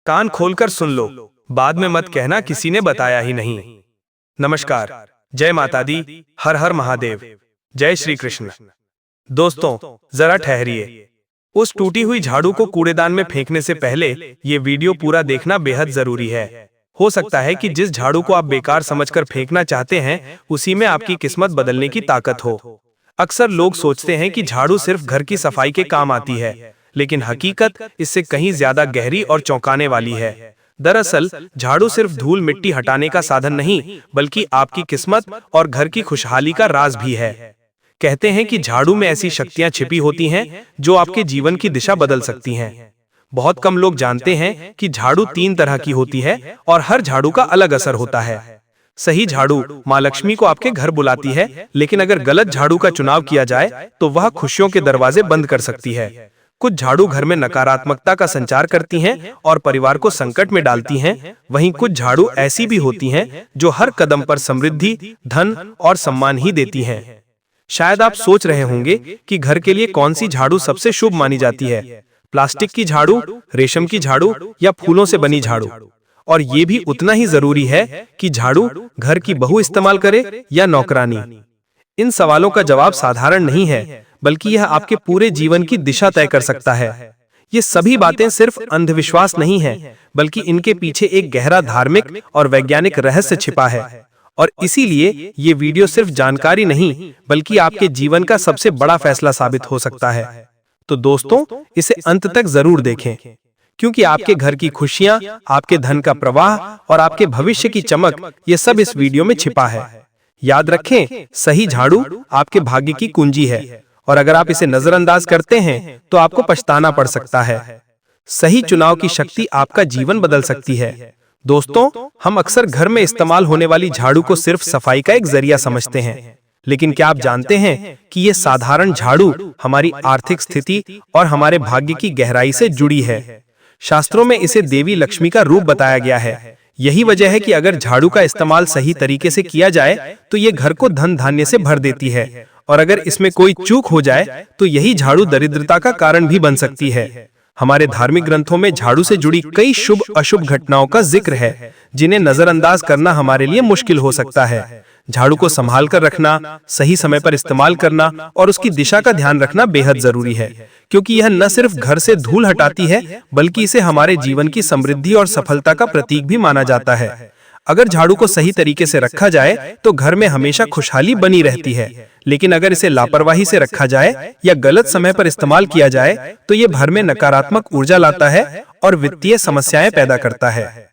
कान खोलकर सुन लो, बाद में मत कहना किसी ने बताया ही नहीं। नमस्कार, जय माता दी, हर हर महादेव, जय श्री कृष्ण। दोस्तों, जरा ठहरिए। उस टूटी हुई झाड़ू को कूड़ेदान में फेंकने से पहले ये वीडियो पूरा देखना बेहद जरूरी है। हो सकता है कि जिस झाड़ू को आप बेकार समझकर फेंकना चाहते हैं, उसी में आपकी किस्मत बदलने की ताकत हो। अक्सर लोग सोचते हैं कि झाड़ू सिर्फ घर की सफाई के काम आती है, लेकिन हकीकत इससे कहीं ज्यादा गहरी और चौंकाने वाली है। दरअसल झाड़ू सिर्फ धूल मिट्टी हटाने का साधन नहीं, बल्कि आपकी किस्मत और घर की खुशहाली का राज भी है। कहते हैं कि झाड़ू में ऐसी शक्तियां छिपी होती हैं जो आपके जीवन की दिशा बदल सकती हैं। बहुत कम लोग जानते हैं कि झाड़ू 3 तरह की होती है और हर झाड़ू का अलग असर होता है। सही झाड़ू माँ लक्ष्मी को आपके घर बुलाती है, लेकिन अगर गलत झाड़ू का चुनाव किया जाए तो वह खुशियों के दरवाजे बंद कर सकती है। कुछ झाड़ू घर में नकारात्मकता का संचार करती हैं और परिवार को संकट में डालती हैं। वहीं कुछ झाड़ू ऐसी भी होती हैं जो हर कदम पर समृद्धि, धन और सम्मान ही देती हैं। शायद आप सोच रहे होंगे कि घर के लिए कौन सी झाड़ू सबसे शुभ मानी जाती है, प्लास्टिक की झाड़ू, रेशम की झाड़ू या फूलों से बनी झाड़ू। और ये भी उतना ही जरूरी है कि झाड़ू घर की बहू इस्तेमाल करे या नौकरानी। इन सवालों का जवाब साधारण नहीं है, बल्कि यह आपके पूरे जीवन की दिशा तय कर सकता है। ये सभी बातें सिर्फ अंधविश्वास नहीं है, बल्कि इनके पीछे एक गहरा धार्मिक और वैज्ञानिक रहस्य छिपा है। और इसीलिए ये वीडियो सिर्फ जानकारी नहीं, बल्कि आपके जीवन का सबसे बड़ा फैसला साबित हो सकता है। तो दोस्तों, इसे अंत तक जरूर देखें, क्योंकि आपके घर की खुशियां, आपके धन का प्रवाह और आपके भविष्य की चमक, ये सब इस वीडियो में छिपा है। याद रखें, सही झाड़ू आपके भाग्य की कुंजी है, और अगर आप इसे नजरअंदाज करते हैं तो आपको पछताना पड़ सकता है। सही चुनाव की शक्ति आपका जीवन बदल सकती है। दोस्तों, हम अक्सर घर में इस्तेमाल होने वाली झाड़ू को सिर्फ सफाई का एक जरिया समझते हैं, लेकिन क्या आप जानते हैं कि ये साधारण झाड़ू हमारी आर्थिक स्थिति और हमारे भाग्य की गहराई से जुड़ी है। शास्त्रों में इसे देवी लक्ष्मी का रूप बताया गया है। यही वजह है कि अगर झाड़ू का इस्तेमाल सही तरीके से किया जाए तो ये घर को धन धान्य से भर देती है, और अगर इसमें कोई चूक हो जाए तो यही झाड़ू दरिद्रता का कारण भी बन सकती है। हमारे धार्मिक ग्रंथों में झाड़ू से जुड़ी कई शुभ अशुभ घटनाओं का जिक्र है, जिन्हें नजरअंदाज करना हमारे लिए मुश्किल हो सकता है। झाड़ू को संभाल कर रखना, सही समय पर इस्तेमाल करना और उसकी दिशा का ध्यान रखना बेहद जरूरी है, क्योंकि यह न सिर्फ घर से धूल हटाती है, बल्कि इसे हमारे जीवन की समृद्धि और सफलता का प्रतीक भी माना जाता है। अगर झाड़ू को सही तरीके से रखा जाए तो घर में हमेशा खुशहाली बनी रहती है, लेकिन अगर इसे लापरवाही से रखा जाए या गलत समय पर इस्तेमाल किया जाए तो ये घर में नकारात्मक ऊर्जा लाता है और वित्तीय समस्याएं पैदा करता है।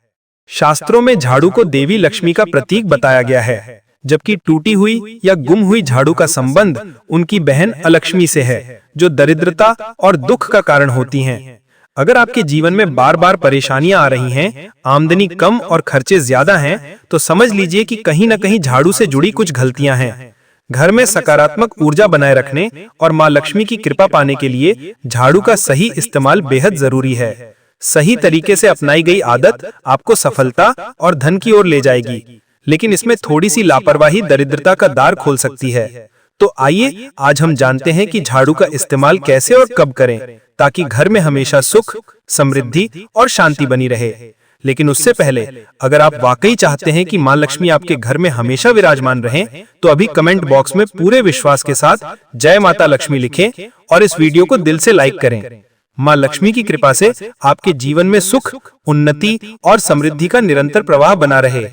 शास्त्रों में झाड़ू को देवी लक्ष्मी का प्रतीक बताया गया है, जबकि टूटी हुई या गुम हुई झाड़ू का संबंध उनकी बहन अलक्ष्मी से है, जो दरिद्रता और दुख का कारण होती हैं। अगर आपके जीवन में बार बार परेशानियां आ रही हैं, आमदनी कम और खर्चे ज्यादा हैं, तो समझ लीजिए कि कहीं न कहीं झाड़ू से जुड़ी कुछ गलतियां हैं। घर में सकारात्मक ऊर्जा बनाए रखने और माँ लक्ष्मी की कृपा पाने के लिए झाड़ू का सही इस्तेमाल बेहद जरूरी है। सही तरीके से अपनाई गई आदत आपको सफलता और धन की ओर ले जाएगी, लेकिन इसमें थोड़ी सी लापरवाही दरिद्रता का द्वार खोल सकती है। तो आइए आज हम जानते हैं कि झाड़ू का इस्तेमाल कैसे और कब करें, ताकि घर में हमेशा सुख, समृद्धि और शांति बनी रहे। लेकिन उससे पहले, अगर आप वाकई चाहते हैं कि माँ लक्ष्मी आपके घर में हमेशा विराजमान रहें, तो अभी कमेंट बॉक्स में पूरे विश्वास के साथ जय माता लक्ष्मी लिखें और इस वीडियो को दिल से लाइक करें। माँ लक्ष्मी की कृपा से आपके जीवन में सुख, उन्नति और समृद्धि का निरंतर प्रवाह बना रहे।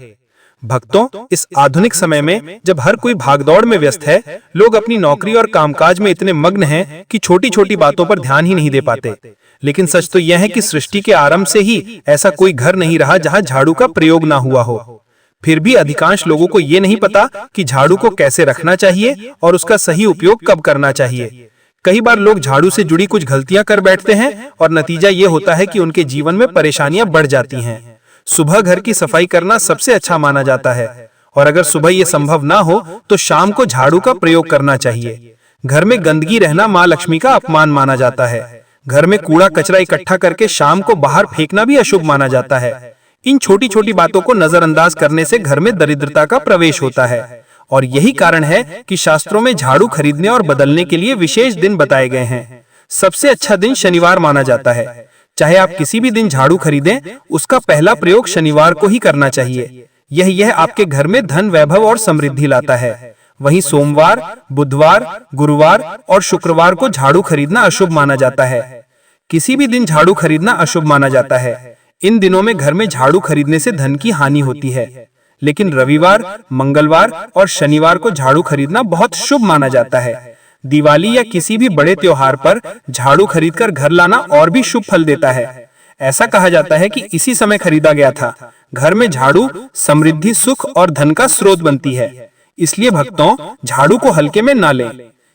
भक्तों, इस आधुनिक समय में जब हर कोई भागदौड़ में व्यस्त है, लोग अपनी नौकरी और कामकाज में इतने मग्न हैं कि छोटी छोटी बातों पर ध्यान ही नहीं दे पाते। लेकिन सच तो यह है कि सृष्टि के आरंभ से ही ऐसा कोई घर नहीं रहा जहां झाड़ू का प्रयोग ना हुआ हो। फिर भी अधिकांश लोगों को ये नहीं पता कि झाड़ू को कैसे रखना चाहिए और उसका सही उपयोग कब करना चाहिए। कई बार लोग झाड़ू से जुड़ी कुछ गलतियां कर बैठते हैं और नतीजा ये होता है कि उनके जीवन में परेशानियां बढ़ जाती हैं। सुबह घर की सफाई करना सबसे अच्छा माना जाता है, और अगर सुबह ये संभव ना हो तो शाम को झाड़ू का प्रयोग करना चाहिए। घर में गंदगी रहना माँ लक्ष्मी का अपमान माना जाता है। घर में कूड़ा कचरा इकट्ठा करके शाम को बाहर फेंकना भी अशुभ माना जाता है। इन छोटी छोटी बातों को नजरअंदाज करने से घर में दरिद्रता का प्रवेश होता है, और यही कारण है कि शास्त्रों में झाड़ू खरीदने और बदलने के लिए विशेष दिन बताए गए हैं। सबसे अच्छा दिन शनिवार माना जाता है। चाहे आप किसी भी दिन झाड़ू खरीदें, उसका पहला प्रयोग शनिवार को ही करना चाहिए। यह आपके घर में धन, वैभव और समृद्धि लाता है। वहीं सोमवार, बुधवार, गुरुवार और शुक्रवार को झाड़ू खरीदना अशुभ माना जाता है। किसी भी दिन झाड़ू खरीदना अशुभ माना जाता है। इन दिनों में घर में झाड़ू खरीदने से धन की हानि होती है। लेकिन रविवार, मंगलवार और शनिवार को झाड़ू खरीदना बहुत शुभ माना जाता है। दिवाली या किसी भी बड़े त्योहार पर झाड़ू खरीदकर घर लाना और भी शुभ फल देता है। ऐसा कहा जाता है कि इसी समय खरीदा गया था। घर में झाड़ू समृद्धि, सुख और धन का स्रोत बनती है। इसलिए भक्तों, झाड़ू को हल्के में ना लें।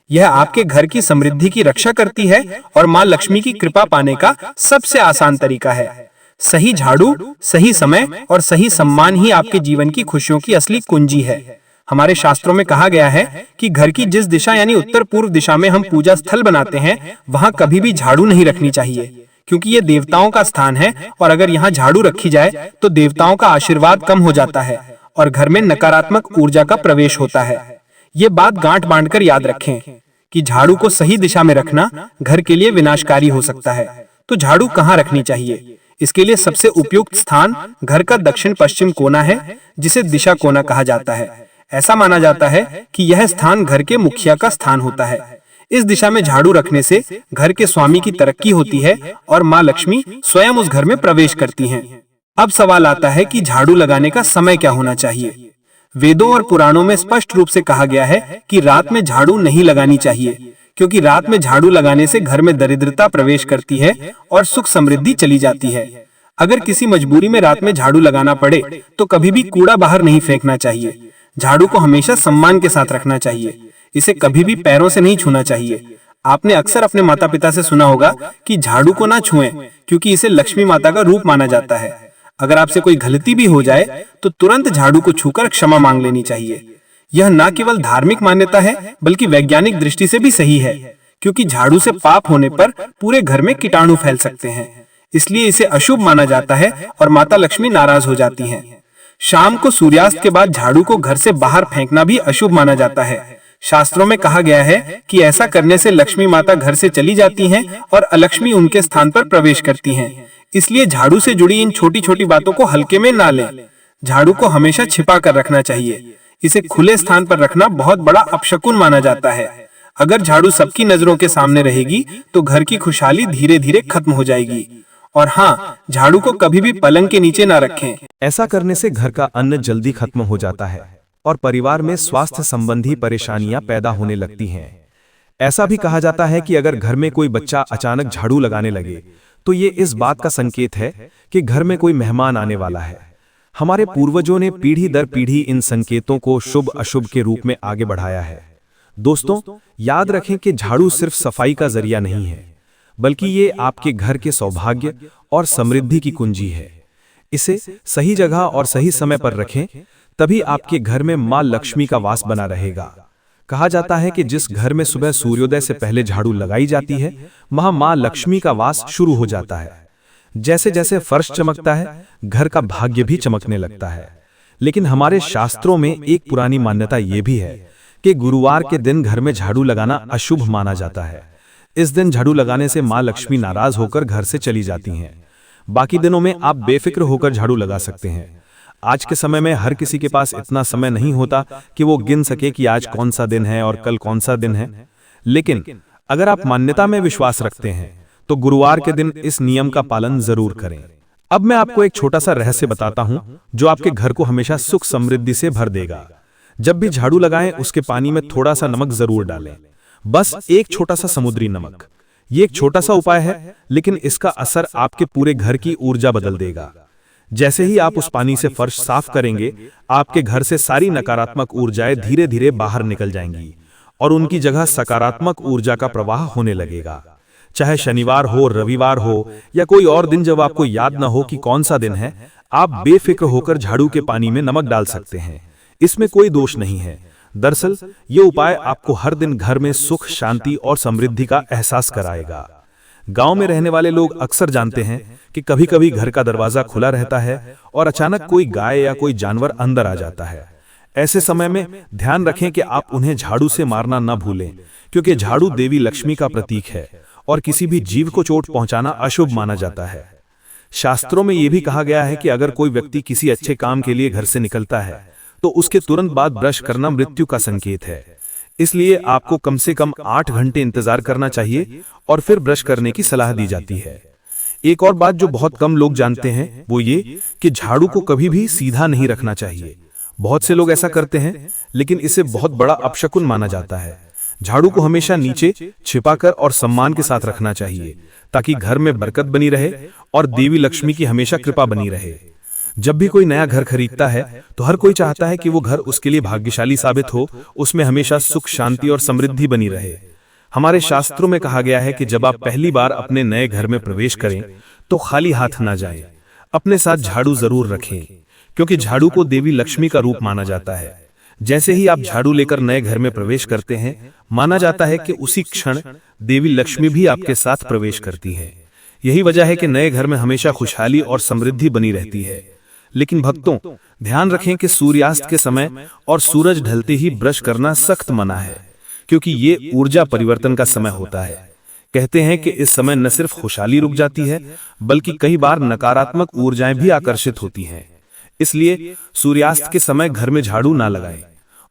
यह आपके घर की समृद्धि की रक्षा करती है और माँ लक्ष्मी की कृपा पाने का सबसे आसान तरीका है। सही झाड़ू, सही समय और सही सम्मान ही आपके जीवन की खुशियों की असली कुंजी है। हमारे शास्त्रों में कहा गया है कि घर की जिस दिशा यानी उत्तर पूर्व दिशा में हम पूजा स्थल बनाते हैं, वहां कभी भी झाड़ू नहीं रखनी चाहिए, क्योंकि ये देवताओं का स्थान है और अगर यहाँ झाड़ू रखी जाए तो देवताओं का आशीर्वाद कम हो जाता है और घर में नकारात्मक ऊर्जा का प्रवेश होता है। ये बात गांठ बांधकर याद रखें कि झाड़ू को सही दिशा में रखना घर के लिए विनाशकारी हो सकता है। तो झाड़ू कहाँ रखनी चाहिए? इसके लिए सबसे उपयुक्त स्थान घर का दक्षिण पश्चिम कोना है, जिसे दिशा कोना कहा जाता है। ऐसा माना जाता है कि यह स्थान घर के मुखिया का स्थान होता है। इस दिशा में झाड़ू रखने से घर के स्वामी की तरक्की होती है और माँ लक्ष्मी स्वयं उस घर में प्रवेश करती हैं। अब सवाल आता है कि झाड़ू लगाने का समय क्या होना चाहिए? वेदों और पुराणों में स्पष्ट रूप से कहा गया है कि रात में झाड़ू नहीं लगानी चाहिए, क्योंकि रात में झाड़ू लगाने से घर में दरिद्रता प्रवेश करती है और सुख समृद्धि चली जाती है। अगर किसी मजबूरी में रात में झाड़ू लगाना पड़े तो कभी भी कूड़ा बाहर नहीं फेंकना चाहिए। झाड़ू को हमेशा सम्मान के साथ रखना चाहिए। इसे कभी भी पैरों से नहीं छूना चाहिए। आपने अक्सर अपने माता पिता से सुना होगा कि झाड़ू को ना छुएं, क्योंकि इसे लक्ष्मी माता का रूप माना जाता है। अगर आपसे कोई गलती भी हो जाए तो तुरंत झाड़ू को छूकर क्षमा मांग लेनी चाहिए। यह न केवल धार्मिक मान्यता है, बल्कि वैज्ञानिक दृष्टि से भी सही है, क्योंकि झाड़ू से पाप होने पर पूरे घर में कीटाणु फैल सकते हैं। इसलिए इसे अशुभ माना जाता है और माता लक्ष्मी नाराज हो जाती हैं। शाम को सूर्यास्त के बाद झाड़ू को घर से बाहर फेंकना भी अशुभ माना जाता है। शास्त्रों में कहा गया है कि ऐसा करने से लक्ष्मी माता घर से चली जाती हैं और अलक्ष्मी उनके स्थान पर प्रवेश करती हैं। इसलिए झाड़ू से जुड़ी इन छोटी छोटी बातों को हल्के में ना लें। झाड़ू को हमेशा छिपा कर रखना चाहिए। इसे खुले स्थान पर रखना बहुत बड़ा अपशकुन माना जाता है। अगर झाड़ू सबकी नजरों के सामने रहेगी तो घर की खुशहाली धीरे धीरे खत्म हो जाएगी। और हाँ, झाड़ू को कभी भी पलंग के नीचे ना रखें। ऐसा करने से घर का अन्न जल्दी खत्म हो जाता है और परिवार में स्वास्थ्य संबंधी परेशानियां पैदा होने लगती हैं। ऐसा भी कहा जाता है कि अगर घर में कोई बच्चा अचानक झाड़ू लगाने लगे तो ये इस बात का संकेत है कि घर में कोई मेहमान आने वाला है। हमारे पूर्वजों ने पीढ़ी दर पीढ़ी इन संकेतों को शुभ अशुभ के रूप में आगे बढ़ाया है। दोस्तों, याद रखें कि झाड़ू सिर्फ सफाई का जरिया नहीं है, बल्कि ये आपके घर के सौभाग्य और समृद्धि की कुंजी है। इसे सही जगह और सही समय पर रखें, तभी आपके घर में मां लक्ष्मी का वास बना रहेगा। कहा जाता है कि जिस घर में सुबह सूर्योदय से पहले झाड़ू लगाई जाती है, वहां मां लक्ष्मी का वास शुरू हो जाता है। जैसे जैसे फर्श चमकता है, घर का भाग्य भी चमकने लगता है। लेकिन हमारे शास्त्रों में एक पुरानी मान्यता यह भी है कि गुरुवार के दिन घर में झाड़ू लगाना अशुभ माना जाता है। इस दिन झाड़ू लगाने से मां लक्ष्मी नाराज होकर घर से चली जाती हैं। बाकी दिनों में आप बेफिक्र होकर झाड़ू लगा सकते हैं। आज के समय में हर किसी के पास इतना समय नहीं होता कि वो गिन सके कि आज कौन सा दिन है और कल कौन सा दिन है। लेकिन अगर आप मान्यता में विश्वास रखते हैं तो गुरुवार के दिन इस नियम का पालन जरूर करें। अब मैं आपको एक छोटा सा रहस्य बताता हूं जो आपके घर को हमेशा सुख समृद्धि से भर देगा। जब भी झाड़ू लगाएं, उसके पानी में थोड़ा सा नमक जरूर डालें, बस एक छोटा सा समुद्री नमक। ये एक छोटा सा उपाय है, लेकिन इसका असर आपके पूरे घर की ऊर्जा बदल देगा। जैसे ही आप उस पानी से फर्श साफ करेंगे, आपके घर से सारी नकारात्मक ऊर्जाएं धीरे धीरे बाहर निकल जाएंगी और उनकी जगह सकारात्मक ऊर्जा का प्रवाह होने लगेगा। चाहे शनिवार हो, रविवार हो या कोई और दिन जब आपको याद ना हो कि कौन सा दिन है, आप बेफिक्र होकर झाड़ू के पानी में नमक डाल सकते हैं। इसमें कोई दोष नहीं है। दरअसल ये उपाय आपको हर दिन घर में सुख, शांति और समृद्धि का एहसास कराएगा। गांव में रहने वाले लोग अक्सर जानते हैं कि कभी कभी घर का दरवाजा खुला रहता है और अचानक कोई गाय या कोई जानवर अंदर आ जाता है। ऐसे समय में ध्यान रखें कि आप उन्हें झाड़ू से मारना न भूलें, क्योंकि झाड़ू देवी लक्ष्मी का प्रतीक है और किसी भी जीव को चोट पहुंचाना अशुभ माना जाता है। शास्त्रों में यह भी कहा गया है कि अगर कोई व्यक्ति किसी अच्छे काम के लिए घर से निकलता है तो उसके तुरंत बाद ब्रश करना मृत्यु का संकेत है। इसलिए आपको कम से कम 8 घंटे इंतजार करना चाहिए और फिर ब्रश करने की सलाह दी जाती है। एक और बात जो बहुत कम लोग जानते हैं वो ये कि झाड़ू को कभी भी सीधा नहीं रखना चाहिए। बहुत से लोग ऐसा करते हैं, लेकिन इसे बहुत बड़ा अपशकुन माना जाता है। झाड़ू को हमेशा नीचे छिपाकर और सम्मान के साथ रखना चाहिए ताकि घर में बरकत बनी रहे और देवी लक्ष्मी की हमेशा कृपा बनी रहे। जब भी कोई नया घर खरीदता है तो हर कोई चाहता है कि वो घर उसके लिए भाग्यशाली साबित हो, उसमें हमेशा सुख, शांति और समृद्धि बनी रहे। हमारे शास्त्रों में कहा गया है कि जब आप पहली बार अपने नए घर में प्रवेश करें तो खाली हाथ ना जाएं। अपने साथ झाड़ू जरूर रखें, क्योंकि झाड़ू को देवी लक्ष्मी का रूप माना जाता है। जैसे ही आप झाड़ू लेकर नए घर में प्रवेश करते हैं, माना जाता है कि उसी क्षण देवी लक्ष्मी भी आपके साथ प्रवेश करती है। यही वजह है कि नए घर में हमेशा खुशहाली और समृद्धि बनी रहती है। लेकिन भक्तों, ध्यान रखें कि सूर्यास्त के समय और सूरज ढलते ही ब्रश करना सख्त मना है, क्योंकि ये ऊर्जा परिवर्तन का समय होता है। कहते हैं कि इस समय न सिर्फ खुशहाली रुक जाती है, बल्कि कई बार नकारात्मक ऊर्जाएं भी आकर्षित होती हैं। इसलिए सूर्यास्त के समय घर में झाड़ू ना लगाएं।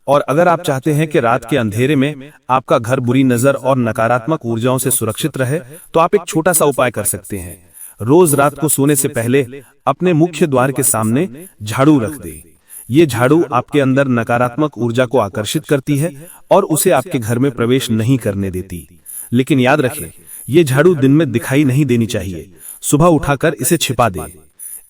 और अगर आप चाहते हैं कि रात के अंधेरे में आपका घर बुरी नजर और नकारात्मक ऊर्जाओं से सुरक्षित रहे, तो आप एक छोटा सा उपाय कर सकते हैं। रोज रात को सोने से पहले अपने मुख्य द्वार के सामने झाड़ू रख दें। ये झाड़ू आपके अंदर नकारात्मक ऊर्जा को आकर्षित करती है और उसे आपके घर में प्रवेश नहीं करने देती। लेकिन याद रखें, ये झाड़ू दिन में दिखाई नहीं देनी चाहिए। सुबह उठाकर इसे छिपा दें।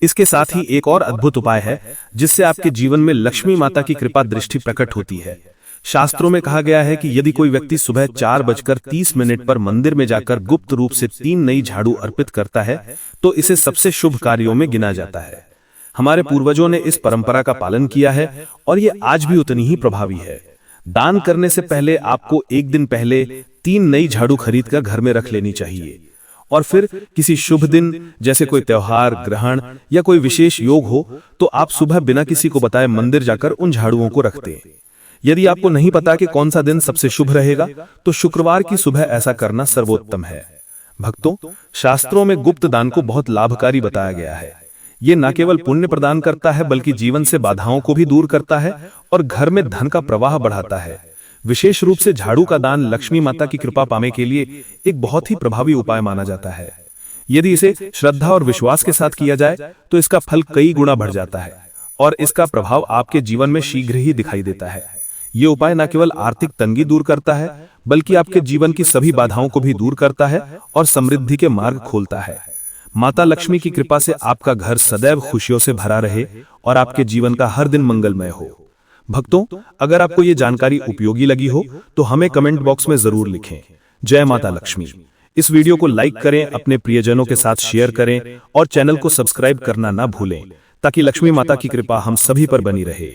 इसके साथ ही एक और अद्भुत उपाय है जिससे आपके जीवन में लक्ष्मी माता की कृपा दृष्टि प्रकट होती है। शास्त्रों में कहा गया है कि यदि कोई व्यक्ति सुबह 4:30 पर मंदिर में जाकर गुप्त रूप से 3 नई झाड़ू अर्पित करता है तो इसे सबसे शुभ कार्यों में गिना जाता है। हमारे पूर्वजों ने इस परंपरा का पालन किया है और ये आज भी उतनी ही प्रभावी है। दान करने से पहले आपको एक दिन पहले 3 नई झाड़ू खरीदकर घर में रख लेनी चाहिए और फिर किसी शुभ दिन जैसे कोई त्योहार, ग्रहण या कोई विशेष योग हो तो आप सुबह बिना किसी को बताए मंदिर जाकर उन झाड़ुओं को रख दें। यदि आपको नहीं पता कि कौन सा दिन सबसे शुभ रहेगा तो शुक्रवार की सुबह ऐसा करना सर्वोत्तम है। भक्तों, शास्त्रों में गुप्त दान को बहुत लाभकारी बताया गया है। ये न केवल पुण्य प्रदान करता है बल्कि जीवन से बाधाओं को भी दूर करता है और घर में धन का प्रवाह बढ़ाता है। विशेष रूप से झाड़ू का दान लक्ष्मी माता की कृपा पाने के लिए एक बहुत ही प्रभावी उपाय माना जाता है। यदि इसे श्रद्धा और विश्वास के साथ किया जाए तो इसका फल कई गुना बढ़ जाता है और इसका प्रभाव आपके जीवन में शीघ्र ही दिखाई देता है। ये उपाय न केवल आर्थिक तंगी दूर करता है बल्कि आपके जीवन की सभी बाधाओं को भी दूर करता है और समृद्धि के मार्ग खोलता है। माता लक्ष्मी की कृपा से आपका घर सदैव खुशियों से भरा रहे और आपके जीवन का हर दिन मंगलमय हो। भक्तों, अगर आपको ये जानकारी उपयोगी लगी हो तो हमें कमेंट बॉक्स में जरूर लिखें। जय माता लक्ष्मी। इस वीडियो को लाइक करें, अपने प्रियजनों के साथ शेयर करें और चैनल को सब्सक्राइब करना ना भूलें ताकि लक्ष्मी माता की कृपा हम सभी पर बनी रहे।